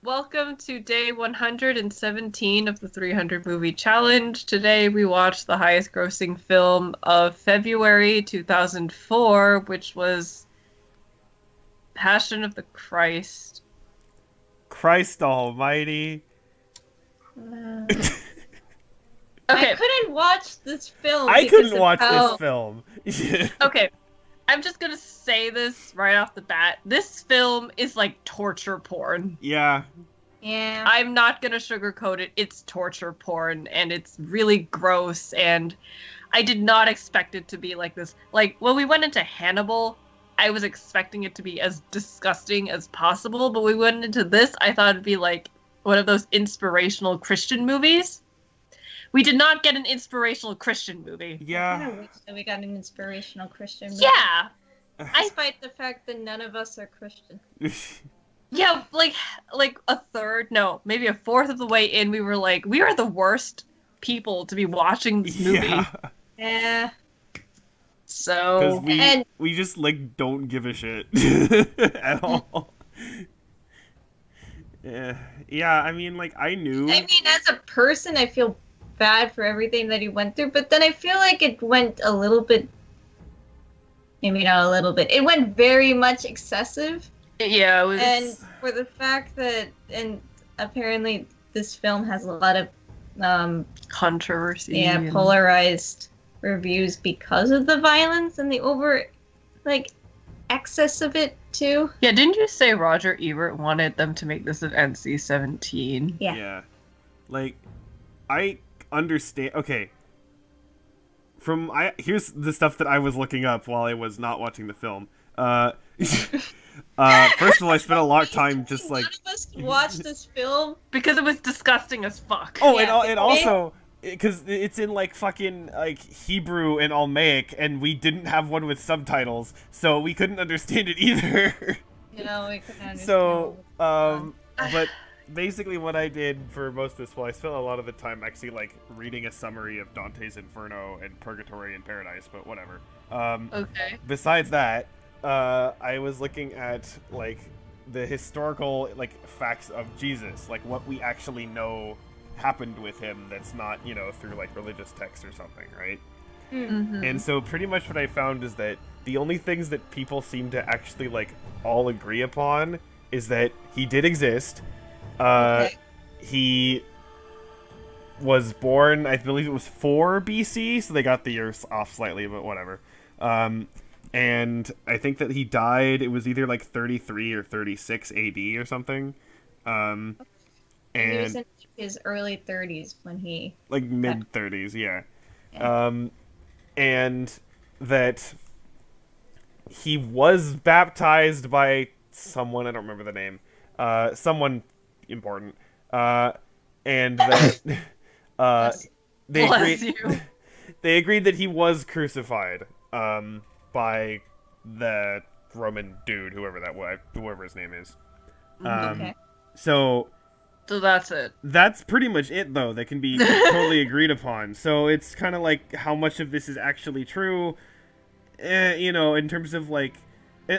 Welcome to day 117 of the 300 Movie Challenge. Today we watched the highest grossing film of February 2004, which was Passion of the Christ. Christ Almighty. Uh, I okay, couldn't watch this film I because couldn't of watch how this film. okay. I'm just gonna say this right off the bat. This film is like torture porn. Yeah. Yeah. I'm not gonna sugarcoat it. It's torture porn and it's really gross, and I did not expect it to be like this. Like when we went into Hannibal, I was expecting it to be as disgusting as possible, but we went into this, I thought it'd be like one of those inspirational Christian movies. We did not get an inspirational Christian movie. I Yeah. kind of wish that we got an inspirational Christian movie. Yeah. Despite the fact that none of us are Christian. Yeah, like a third, no, maybe a fourth of the way in, we were like, we are the worst people to be watching this movie. Yeah. Yeah. So Because And- we just like don't give a shit at all. Yeah, I mean, like I knew. I mean, as a person, I feel bad for everything that he went through, but then I feel like it went a little bit. Maybe not a little bit. It went very much excessive. yeah, it was. And for the fact that, and apparently this film has a lot of Controversy. yeah, and- polarized reviews because of the violence and the over, like, excess of it too. Yeah, didn't you say Roger Ebert wanted them to make this an NC-17? Yeah. Yeah. Like, I understand. Okay. Here's the stuff that I was looking up while I was not watching the film. First of all, I spent a lot of time just like. None of us watched this film. Because it was disgusting as fuck. Oh, Yeah, and also because it's in like fucking like Hebrew and Aramaic, and we didn't have one with subtitles, so we couldn't understand it either. You know, we couldn't understand. So, what was going on. but basically what I did for most of this, well, I spent a lot of the time actually like reading a summary of Dante's Inferno and Purgatory and Paradise, but whatever. Okay. Besides that, I was looking at like the historical like facts of Jesus, like what we actually know happened with him that's not, you know, through like religious text or something, right? Mhm. And so pretty much what I found is that the only things that people seem to actually like all agree upon is that he did exist. Okay. He was born, I believe it was 4 BC, so they got the years off slightly, but whatever. And I think that he died, it was either like 33 or 36 AD or something. And he was And in his early 30s when he. like mid 30s, yeah. Yeah. And that he was baptized by someone, I don't remember the name, someone important, and that they Bless agreed you. they agreed that he was crucified by the Roman dude, whoever his name is. Okay. So So that's it. that's pretty much it, though, that can be totally agreed upon. So it's kind of like how much of this is actually true, you know, in terms of like,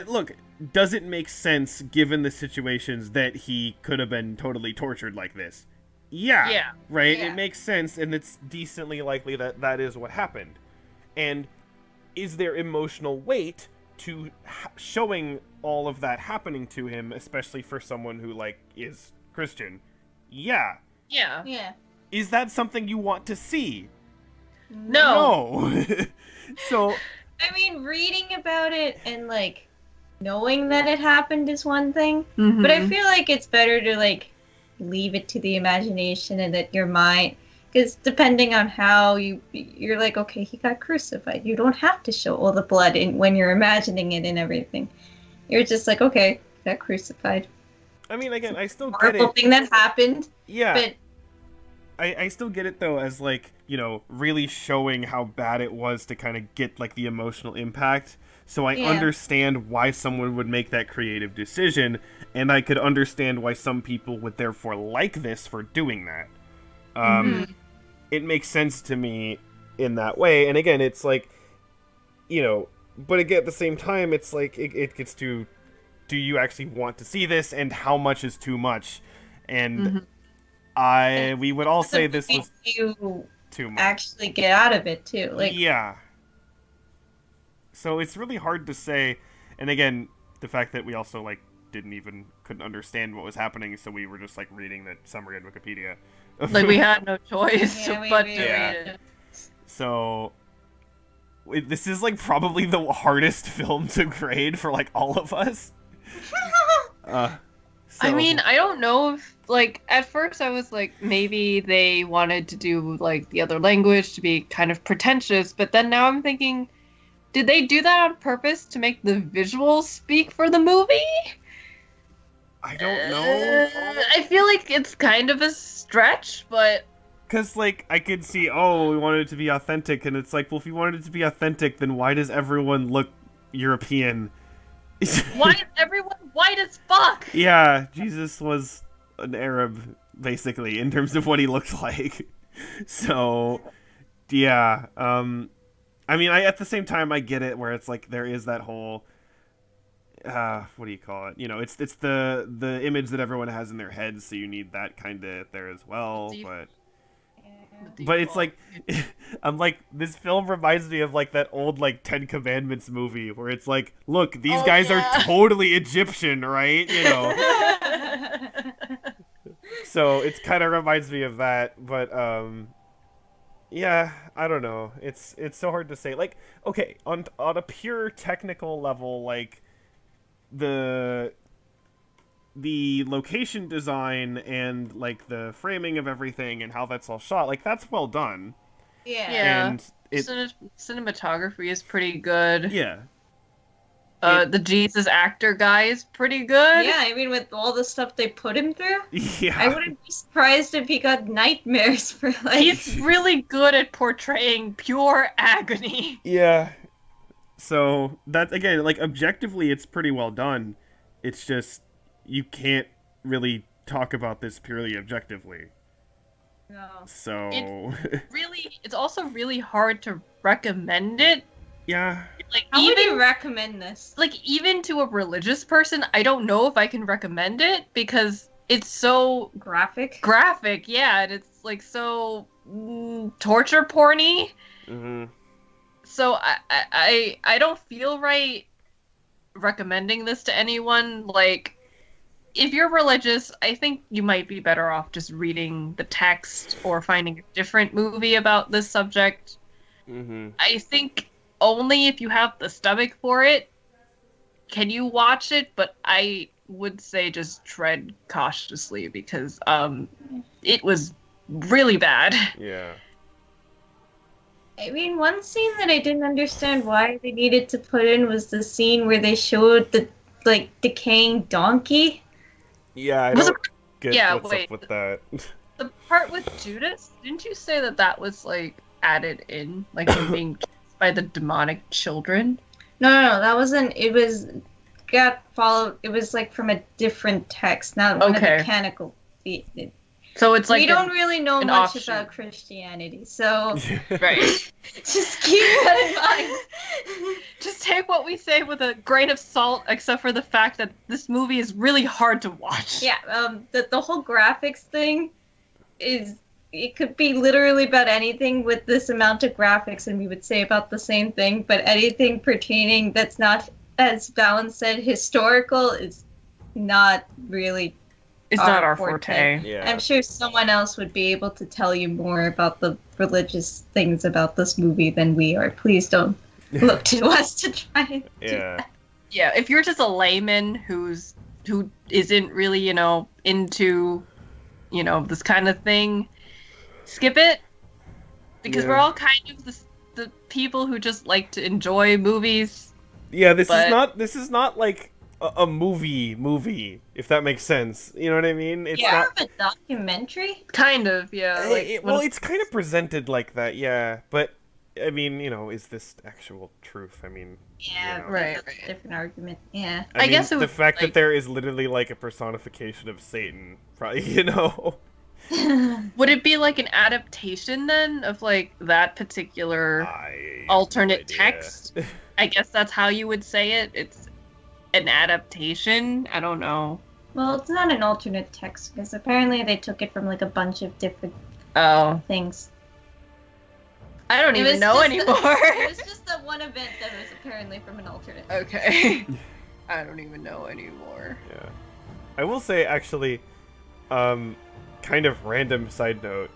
look, does it make sense given the situations that he could have been totally tortured like this? Yeah. Yeah. Right? Yeah. It makes sense, and it's decently likely that that is what happened. And is there emotional weight to showing all of that happening to him, especially for someone who, like, is Christian? Yeah. Yeah. Yeah. Is that something you want to see? No. No. So, I mean, reading about it and like knowing that it happened is one thing, Mhm. but I feel like it's better to like leave it to the imagination and that your mind, because depending on how you're like, okay, he got crucified. You don't have to show all the blood in when you're imagining it and everything. You're just like, okay, he got crucified. I mean, again, I still get Horrible it. thing that happened, Yeah. but I still get it, though, as, like, you know, really showing how bad it was to kind of get, like, the emotional impact. So I Yeah. understand why someone would make that creative decision, and I could understand why some people would therefore like this for doing that. It makes sense to me in that way. And again, it's like, you know, but again, at the same time, it's like, it gets to, do you actually want to see this, and how much is too much? And Mhm. we would all say this was you too much. actually get out of it too. Like, Yeah. So it's really hard to say. And again, the fact that we also like couldn't understand what was happening, so we were just like reading the summary on Wikipedia. Like we had no choice Yeah, we but to really Yeah. read it. So this is like probably the hardest film to grade for like all of us. I So- mean, I don't know if like at first I was like maybe they wanted to do like the other language to be kind of pretentious, but then now I'm thinking, did they do that on purpose to make the visuals speak for the movie? I don't know. I feel like it's kind of a stretch, but Because, like, I could see, oh, we wanted it to be authentic, and it's like, well, if you wanted it to be authentic, then why does everyone look European? why is everyone white as fuck? Yeah, Jesus was an Arab, basically, in terms of what he looked like. So, yeah. I mean, at the same time, I get it, where it's like, there is that whole, what do you call it? You know, it's the image that everyone has in their heads, so you need that kind of there as well, but it's like, I'm like, this film reminds me of like that old like Ten Commandments movie where it's like, look, these Oh, guys yeah. are totally Egyptian, right? You know, so it's kind of reminds me of that. But yeah, I don't know. It's so hard to say. Like, okay, on a pure technical level, like the location design and like the framing of everything and how that's all shot, like that's well done. yeah. Yeah. And it, Cinematography is pretty good. yeah, The Jesus actor guy is pretty good. Yeah, I mean, with all the stuff they put him through, yeah. I wouldn't be surprised if he got nightmares for like. He's really good at portraying pure agony. Yeah. So that again, like objectively, it's pretty well done. It's just you can't really talk about this purely objectively. No. So It's also really hard to recommend it. yeah, Like How would you even recommend this? like even to a religious person, I don't know if I can recommend it because it's so Graphic? graphic, yeah, and it's like so torture porny. mm-hmm. So I don't feel right recommending this to anyone. Like, if you're religious, I think you might be better off just reading the text or finding a different movie about this subject. Mm-hmm. I think only if you have the stomach for it can you watch it, but I would say just tread cautiously because it was really bad. Yeah. I mean, one scene that I didn't understand why they needed to put in was the scene where they showed the like decaying donkey. Yeah, I Was don't get yeah, what's wait. up with that. The part with Judas, didn't you say that was like added in, like him being chased by the demonic children? No, that wasn't. It was got followed. It was like from a different text, not one Okay. of the canonical. So it's like we don't really know an much offshoot. about Christianity, so right. just keep that in mind. Just take what we say with a grain of salt, except for the fact that this movie is really hard to watch. Yeah, the whole graphics thing is, it could be literally about anything with this amount of graphics, and we would say about the same thing, but anything pertaining that's not, as Valen said, historical is not really. It's not our forte. Yeah. I'm sure someone else would be able to tell you more about the religious things about this movie than we are. Please don't look to us to try and do Yeah. that. Yeah, if you're just a layman who isn't really, into, this kind of thing, skip it. Because Yeah. we're all kind of the people who just like to enjoy movies. Yeah, this But- is not like a movie, if that makes sense. You know what I mean? It's More not. of a documentary. Kind of, yeah. Like, Well, it's kind of presented like that, yeah. But I mean, is this actual truth? I mean, Yeah, Yeah. Right, that's a right. different argument. Yeah. I guess it the would, fact like- that there is literally like a personification of Satan, probably, would it be like an adaptation then of like that particular alternate no idea. text? I guess that's how you would say it. It's an adaptation. I don't know. Well, it's not an alternate text because apparently they took it from like a bunch of different Oh, things. I don't It even was know just anymore. It was just that one event that was apparently from an alternate. Okay. I don't even know anymore. Yeah. I will say, actually, kind of random side note,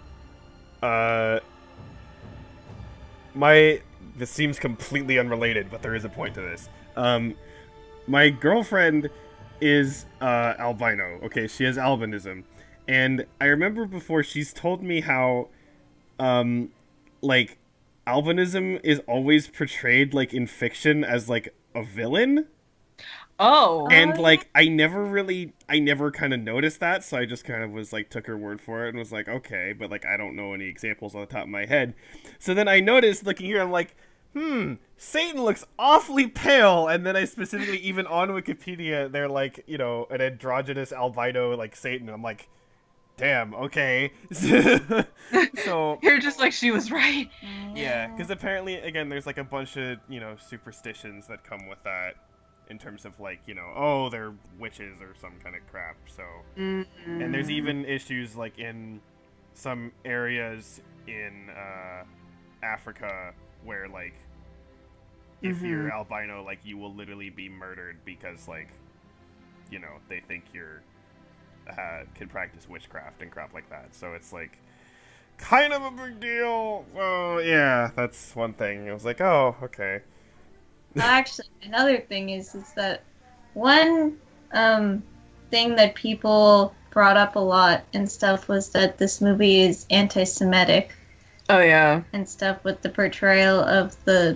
this seems completely unrelated, but there is a point to this. My girlfriend is, albino. Okay, she has albinism. And I remember before she's told me how, like, albinism is always portrayed, like, in fiction as, like, a villain. Oh. And, Oh, like, I never kind of noticed that, so I just kind of was, like, took her word for it and was like, okay, but, like, I don't know any examples on the top of my head. So then I noticed, looking here, I'm like, Satan looks awfully pale, and then I specifically, even on Wikipedia, they're like, you know, an androgynous albino, like, Satan, I'm like, damn, okay. So... You're just like, she was right. Yeah, because apparently, again, there's, like, a bunch of, you know, superstitions that come with that. In terms of, like, you know, oh, they're witches or some kind of crap, so... Mm-hmm. And there's even issues, like, in some areas in Africa where, like, if you're albino, like, you will literally be murdered because, like, you know, they think you're... can practice witchcraft and crap like that. So it's, like, kind of a big deal. So, yeah, that's one thing. I was like, oh, okay. Actually, another thing is that one thing that people brought up a lot and stuff was that this movie is anti-Semitic Oh yeah, and stuff with the portrayal of the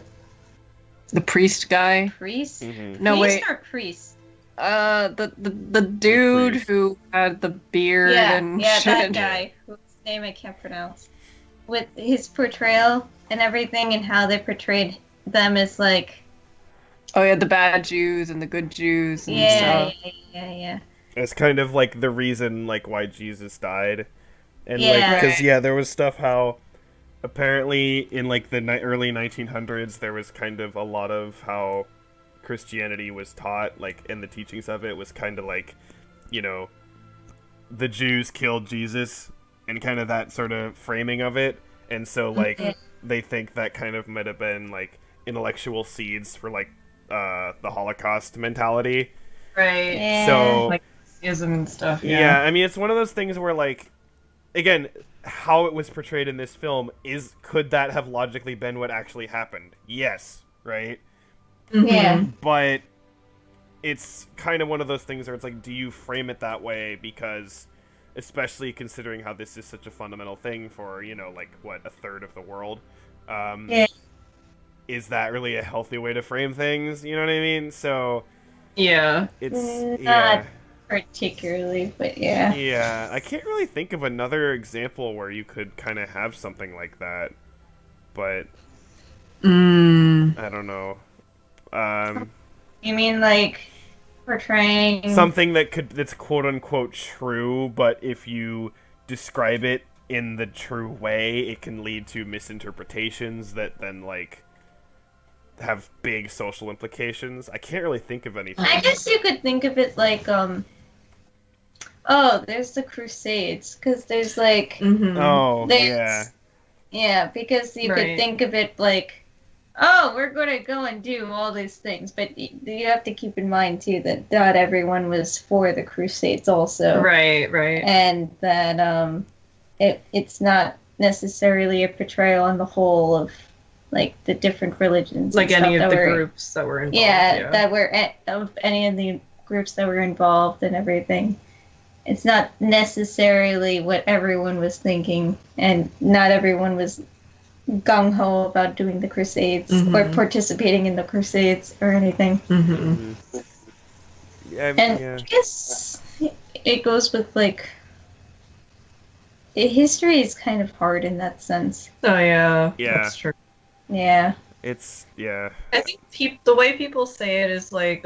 the priest guy. priest. Mm-hmm. No, priest wait. or priest? The dude priest. who had the beard Yeah, and yeah, shit. that guy whose name I can't pronounce. With his portrayal and everything and how they portrayed them as like Oh yeah, the bad Jews and the good Jews and yeah, stuff. yeah. It's kind of like the reason, like, why Jesus died, and Yeah. like, because Right. yeah, there was stuff how apparently in like the early 1900s there was kind of a lot of how Christianity was taught, like, in the teachings of it was kind of like, you know, the Jews killed Jesus, and kind of that sort of framing of it, and so like Mhm. they think that kind of might have been like intellectual seeds for like the Holocaust mentality. Right. Yeah. So Like ism and stuff. yeah, I mean, it's one of those things where, like, again, how it was portrayed in this film could that have logically been what actually happened? Yes, right? Mhm. Yeah. But it's kind of one of those things where it's like, do you frame it that way? Because, especially considering how this is such a fundamental thing for, you know, like, what, a third of the world? Yeah. Is that really a healthy way to frame things? You know what I mean? So, Yeah. it's, Not yeah. particularly, but yeah. Yeah, I can't really think of another example where you could kind of have something like that, but I don't know. You mean like portraying Something that's quote unquote true, but if you describe it in the true way, it can lead to misinterpretations that then, like, have big social implications. I can't really think of anything. I guess you could think of it like oh, there's the Crusades because there's like Mm-hmm. Oh, there's yeah. yeah, because you could Right. think of it like oh, we're going to go and do all these things, but you have to keep in mind too that not everyone was for the Crusades also. Right. Right. And that it's not necessarily a portrayal on the whole of like the different religions Like and any stuff of the that were groups that were involved. yeah, that were of any of the groups that were involved and everything. It's not necessarily what everyone was thinking, and not everyone was gung ho about doing the Crusades or Mhm. participating in the Crusades or anything. Mm-hmm. Yeah, And yeah. I guess it goes with like history is kind of hard in that sense. Oh yeah. Yeah. That's true. Yeah. It's, yeah. I think the way people say it is like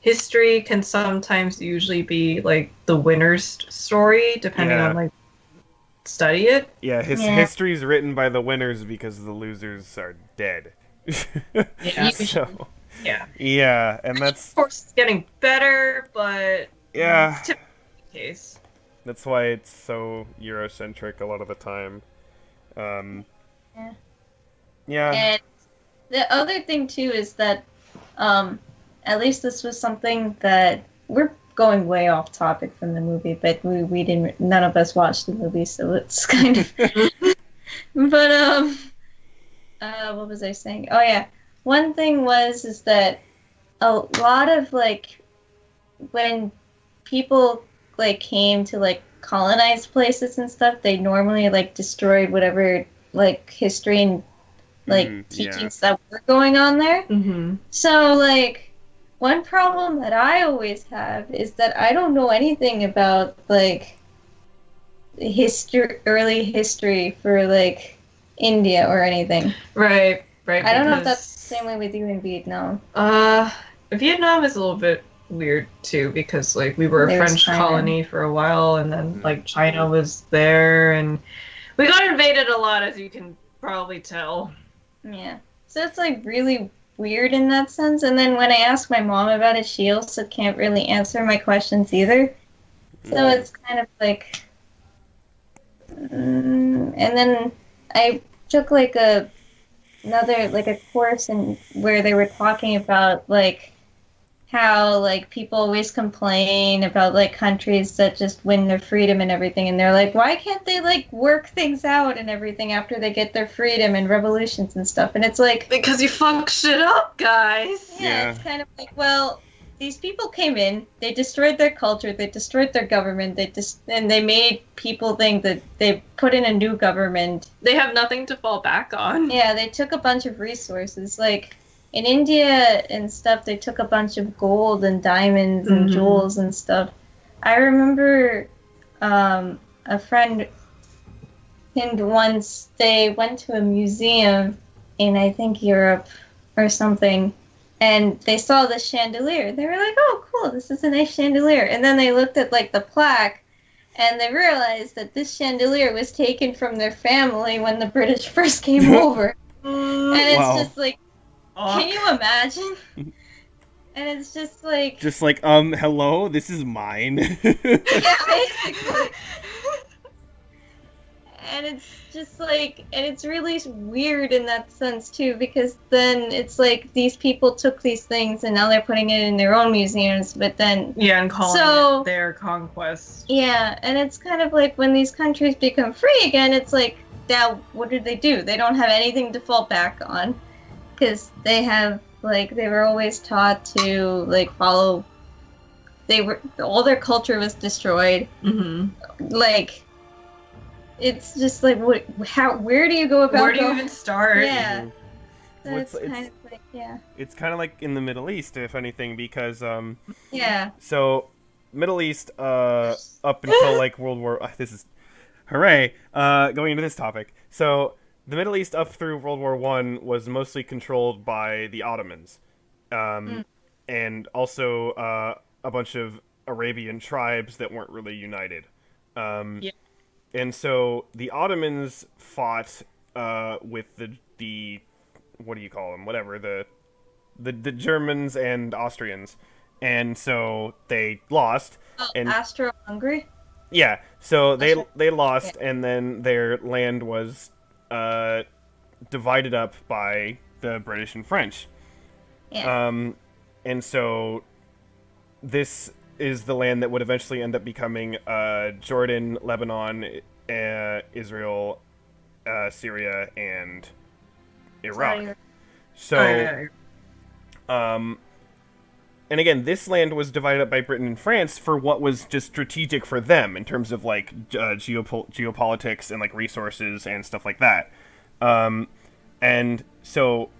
history can sometimes usually be like the winner's story depending Yeah. on like study it. Yeah, Yeah. history's written by the winners because the losers are dead. Yeah. So, Yeah. yeah, and Of that's... course it's getting better, but Yeah, It's typically the case. that's why it's so Eurocentric a lot of the time. Um, Yeah. yeah. And the other thing too is that, um, at least this was something that we're going way off topic from the movie, but we didn't, none of us watched the movie, so it's kind of. But what was I saying? Oh yeah, one thing was is that a lot of like when people like came to like colonize places and stuff, they normally like destroyed whatever like history and like Yeah. teachings that were going on there. Mm-hmm. So like one problem that I always have is that I don't know anything about like history, early history for like India or anything. Right, right. I don't know if because- that's the same way with you in Vietnam. Vietnam is a little bit weird too because like we were a There's French China. colony for a while, and then like China was there, and we got invaded a lot, as you can probably tell. Yeah. So it's like really weird in that sense. And then when I ask my mom about it, she also can't really answer my questions either. So it's kind of like. And then I took like another like a course in where they were talking about like how like people always complain about like countries that just win their freedom and everything, and they're like, why can't they like work things out and everything after they get their freedom and revolutions and stuff? And it's like, Because you fuck shit up, guys. yeah, it's kind of like, well, these people came in, they destroyed their culture, they destroyed their government, and they made people think that they put in a new government. They have nothing to fall back on. Yeah, they took a bunch of resources. Like in India and stuff, they took a bunch of gold and diamonds and Mhm. jewels and stuff. I remember a friend, and once they went to a museum in, I think, Europe or something, and they saw the chandelier. They were like, oh, cool, this is a nice chandelier. And then they looked at like the plaque, and they realized that this chandelier was taken from their family when the British first came over. And it's Wow. just like, can you imagine? And it's just like, Just like, hello, this is mine. yeah, basically. And it's just like, and it's really weird in that sense too, because then it's like these people took these things and now they're putting it in their own museums, but then, Yeah, and calling So- it their conquest. yeah, and it's kind of like when these countries become free again, it's like, now what do? They don't have anything to fall back on, because they have, like, they were always taught to, like, follow, all their culture was destroyed, Mm-hmm. like, it's just like, where do you go about Where do you going? even start? Yeah. Mhm. So Well, it's kind of like, yeah. It's kind of like in the Middle East, if anything, because Yeah. so Middle East up until like World War. This is hooray! Going into this topic, so the Middle East up through World War I was mostly controlled by the Ottomans, and also a bunch of Arabian tribes that weren't really united. Yeah. And so the Ottomans fought with the what do you call them? Whatever, the Germans and Austrians, and so they lost. Oh, And- Austro-Hungary? Yeah, so Austria- they lost, and then their land was divided up by the British and French. Yeah. And so this is the land that would eventually end up becoming Jordan, Lebanon, Israel, Syria, and Iraq. Saudi- So, Oh, yeah. and again, this land was divided up by Britain and France for what was just strategic for them in terms of like geopolitics and like resources and stuff like that. And so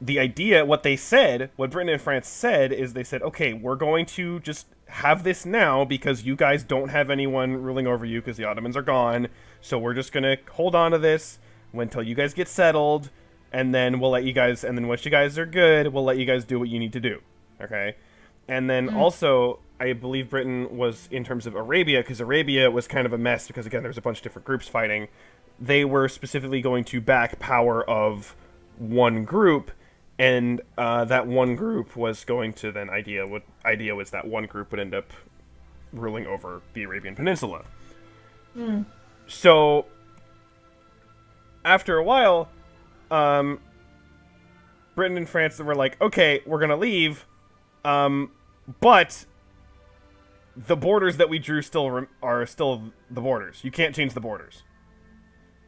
the idea, what Britain and France said is they said, okay, we're going to just have this now because you guys don't have anyone ruling over you because the Ottomans are gone. So we're just going to hold on to this until you guys get settled. And then we'll let you guys, and then once you guys are good, we'll let you guys do what you need to do. Okay? And then also, I believe Britain was, in terms of Arabia, because Arabia was kind of a mess because, again, there's a bunch of different groups fighting. They were specifically going to back power of one group, and that one group was going to then idea was that one group would end up ruling over the Arabian Peninsula. Hmm. So, after a while, Britain and France were like, okay, we're gonna leave, but the borders that we drew are still the borders. You can't change the borders.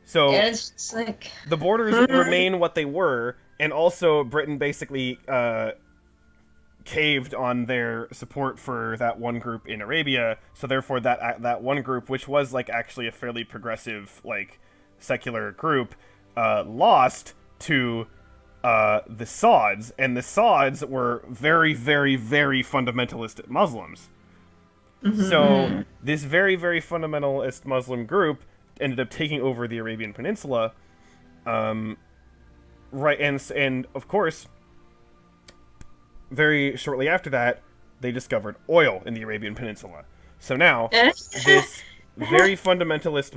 So Yeah, it's just like the borders remain what they were, and also Britain basically caved on their support for that one group in Arabia. So therefore, that one group, which was like actually a fairly progressive, like secular group, lost to the Sauds, and the Sauds were very, very, very fundamentalist Muslims. So this very, very fundamentalist Muslim group ended up taking over the Arabian Peninsula, right? And of course, very shortly after that, they discovered oil in the Arabian Peninsula. So now, this very fundamentalist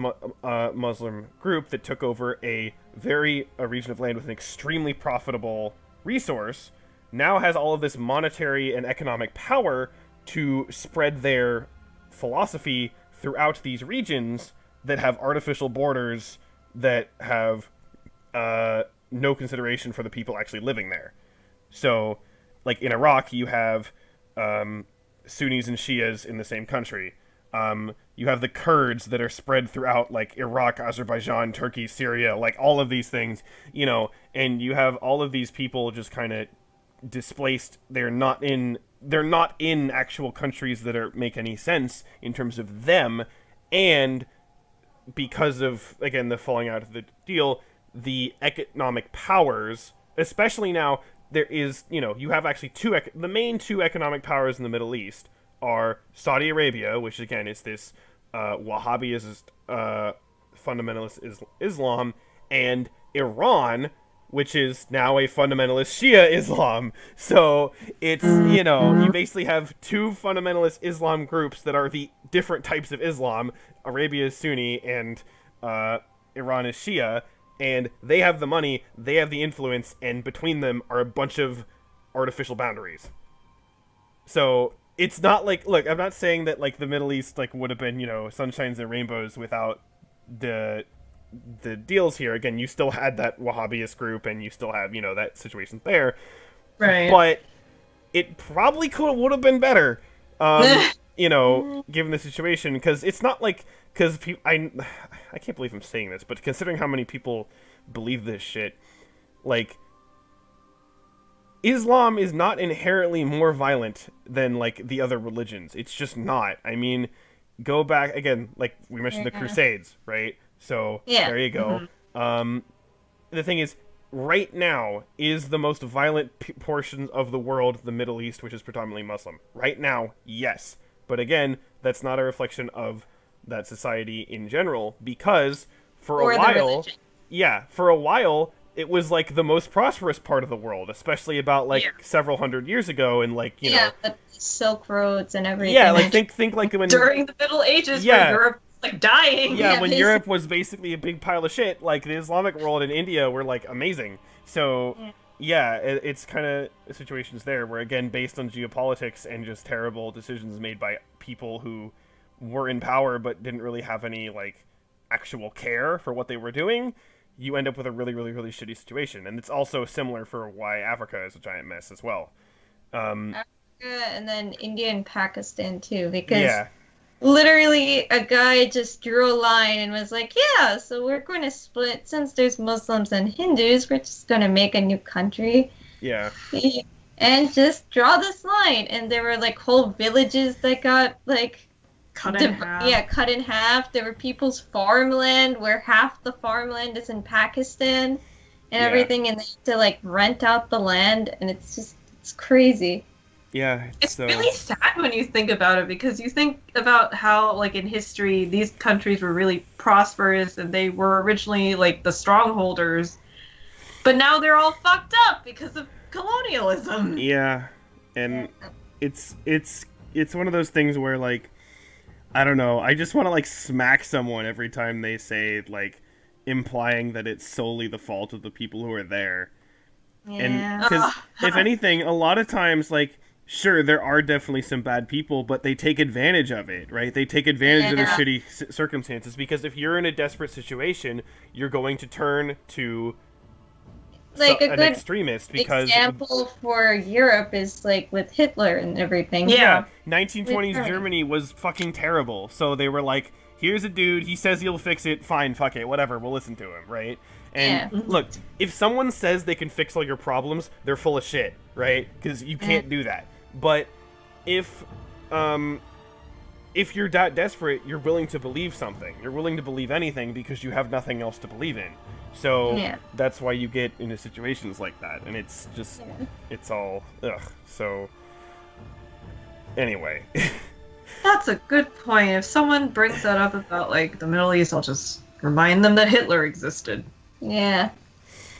Muslim group that took over a region of land with an extremely profitable resource now has all of this monetary and economic power to spread their philosophy throughout these regions that have artificial borders that have no consideration for the people actually living there. So, like in Iraq, you have Sunnis and Shias in the same country. You have the Kurds that are spread throughout, like, Iraq, Azerbaijan, Turkey, Syria, like, all of these things, you know, and you have all of these people just kind of displaced. They're not in actual countries that make any sense in terms of them, and because of, again, the falling out of the deal, the economic powers, especially now, there is, you know, you have actually the main two economic powers in the Middle East are Saudi Arabia, which again is this Wahhabist fundamentalist Islam, and Iran, which is now a fundamentalist Shia Islam. So it's, you know, you basically have two fundamentalist Islam groups that are the different types of Islam. Arabia is Sunni and Iran is Shia, and they have the money, they have the influence, and between them are a bunch of artificial boundaries. So it's not like, look, I'm not saying that like the Middle East like would have been, you know, sunshines and rainbows without the deals here. Again, you still had that Wahhabist group, and you still have, you know, that situation there. Right. But it probably would have been better, you know, given the situation, because it's not like, because I can't believe I'm saying this, but considering how many people believe this shit, like, Islam is not inherently more violent than like the other religions. It's just not. I mean, go back again, like we mentioned the Crusades, right? So there you go. The thing is, right now is the most violent portion of the world the Middle East, which is predominantly Muslim. Right now, yes. But again, that's not a reflection of that society in general, because for a while, it was like the most prosperous part of the world, especially about like several hundred years ago, and like, you know, the Silk Roads and everything. Yeah, like think like when during the Middle Ages, when Europe was like dying. Yeah, when Europe was basically a big pile of shit, like the Islamic world and India were like amazing. So it's kind of situations there where, again, based on geopolitics and just terrible decisions made by people who were in power but didn't really have any like actual care for what they were doing, you end up with a really, really, really shitty situation. And it's also similar for why Africa is a giant mess as well. Africa, and then India and Pakistan too, because literally a guy just drew a line and was like, yeah, so we're going to split, since there's Muslims and Hindus, we're just going to make a new country. Yeah. And just draw this line. And there were like whole villages that got like cut in half. There were people's farmland where half the farmland is in Pakistan and everything, and they had to like rent out the land, and it's crazy. Yeah, it's really sad when you think about it, because you think about how, like, in history, these countries were really prosperous and they were originally like the strongholders, but now they're all fucked up because of colonialism. Yeah, and it's one of those things where, like, I don't know, I just want to like smack someone every time they say, like, implying that it's solely the fault of the people who are there. Yeah. And because if anything, a lot of times, like, sure, there are definitely some bad people, but they take advantage of it, right? They take advantage of the Yeah. shitty circumstances, because if you're in a desperate situation, you're going to turn to Like a an good extremist, because example for Europe is like with Hitler and everything. Yeah. 1920s With- Germany was fucking terrible. So they were like, here's a dude, he says he'll fix it, fine, fuck it, whatever, we'll listen to him, right? And Yeah. look, if someone says they can fix all your problems, they're full of shit, right? Because you can't do that. But if you're that desperate, you're willing to believe something. You're willing to believe anything because you have nothing else to believe in. So Yeah. that's why you get into situations like that. And it's just, it's all, ugh. So, anyway. That's a good point. If someone brings that up about like the Middle East, I'll just remind them that Hitler existed. Yeah.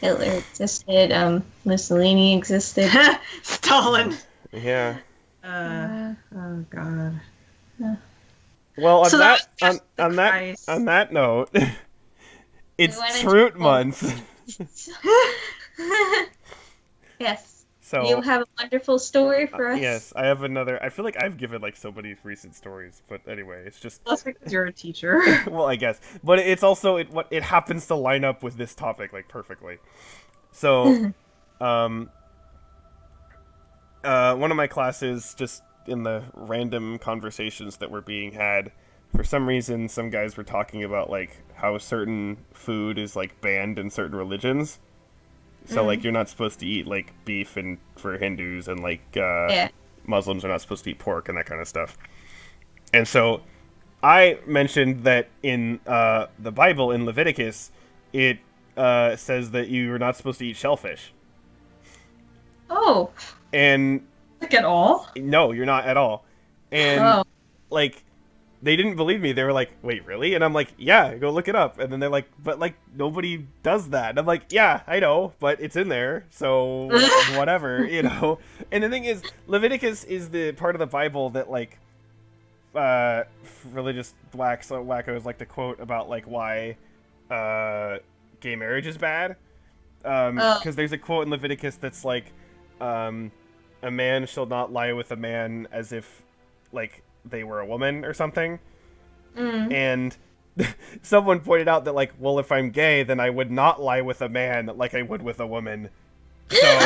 Hitler existed, Mussolini existed. Stalin. Yeah. Oh god. Well, on So that that was just the on that Christ. on that note, it's went into Fruit full- Month. Yes. So You have a wonderful story for us? yes, I have another. I feel like I've given like so many recent stories, but anyway, it's just That's because you're a teacher. well, I guess, but it's also it happens to line up with this topic like perfectly. So, one of my classes, just in the random conversations that were being had, for some reason, some guys were talking about like how certain food is like banned in certain religions. So like you're not supposed to eat like beef and for Hindus, and like Yeah. Muslims are not supposed to eat pork and that kind of stuff. And so I mentioned that in the Bible, in Leviticus, it says that you're not supposed to eat shellfish. Oh. And Like at all? no, you're not at all. And Oh. like they didn't believe me. They were like, "Wait, really?" And I'm like, "Yeah, go look it up." And then they're like, "But like nobody does that." And I'm like, "Yeah, I know, but it's in there, so whatever, you know." And the thing is, Leviticus is the part of the Bible that like religious wackos like to quote about like why gay marriage is bad. Because there's a quote in Leviticus that's like, a man shall not lie with a man as if like they were a woman or something. And someone pointed out that like, well, if I'm gay, then I would not lie with a man like I would with a woman. So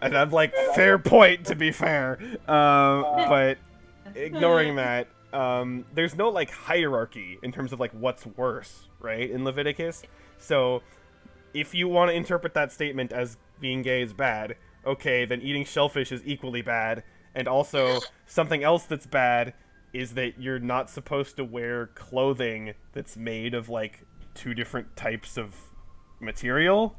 and I'm like, fair point, to be fair. But ignoring that, there's no like hierarchy in terms of like what's worse, right, in Leviticus. So if you want to interpret that statement as being gay is bad, okay, then eating shellfish is equally bad. And also, something else that's bad is that you're not supposed to wear clothing that's made of like two different types of material.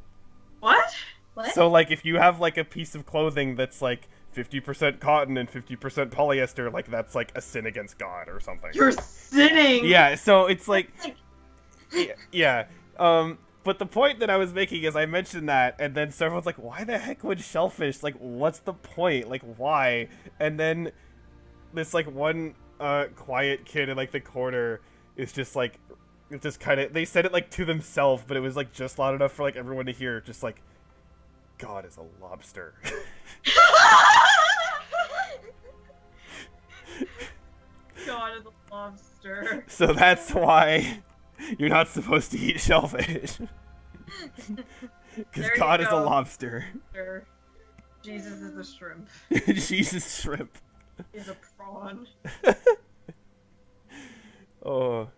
What? What? So like if you have like a piece of clothing that's like 50% cotton and 50% polyester, like that's like a sin against God or something. You're sinning. Yeah, so it's like yeah. But the point that I was making is I mentioned that, and then someone's like, why the heck would shellfish? Like, what's the point? Like, why? And then this, like, one quiet kid in, like, the corner is just, like, it's just kind of... They said it, like, to themselves, but it was, like, just loud enough for, like, everyone to hear. Just, like, God is a lobster. God is a lobster. So that's why you're not supposed to eat shellfish. Because There you God is a go. lobster. Sure. Jesus is a shrimp. Jesus shrimp. He's a prawn. Oh.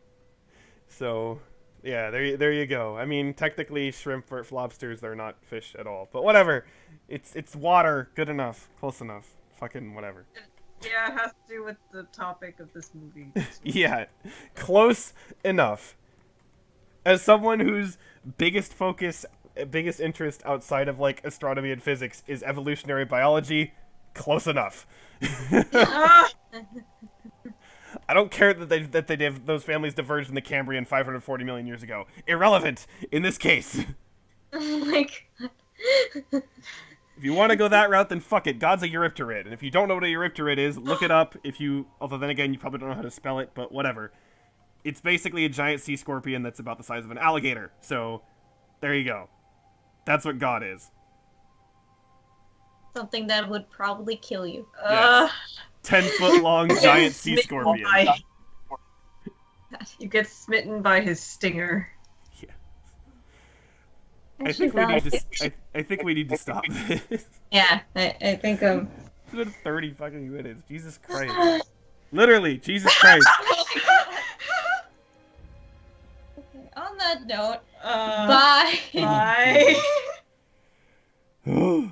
So, yeah, there you go. I mean, technically shrimp or lobsters are not fish at all. But whatever. It's water. Good enough. Close enough. Fucking whatever. Yeah, it has to do with the topic of this movie. Yeah. Close enough. As someone whose biggest interest outside of like astronomy and physics is evolutionary biology, close enough. Ah! I don't care that those families diverged in the Cambrian 540 million years ago. Irrelevant in this case. Oh my god. If you want to go that route, then fuck it. God's a Eurypterid. And if you don't know what a Eurypterid is, look it up. Although then again, you probably don't know how to spell it, but whatever. It's basically a giant sea scorpion that's about the size of an alligator. So, there you go. That's what God is. something that would probably kill you. Uh, 10-foot long giant sea smitten scorpion. by- You get smitten by his stinger. Yeah. Actually, valid. I think we need to stop this. Yeah, I think It's been 30 fucking minutes. Jesus Christ. Literally, Jesus Christ. Okay, on that note, Uh, bye. Bye. Bye.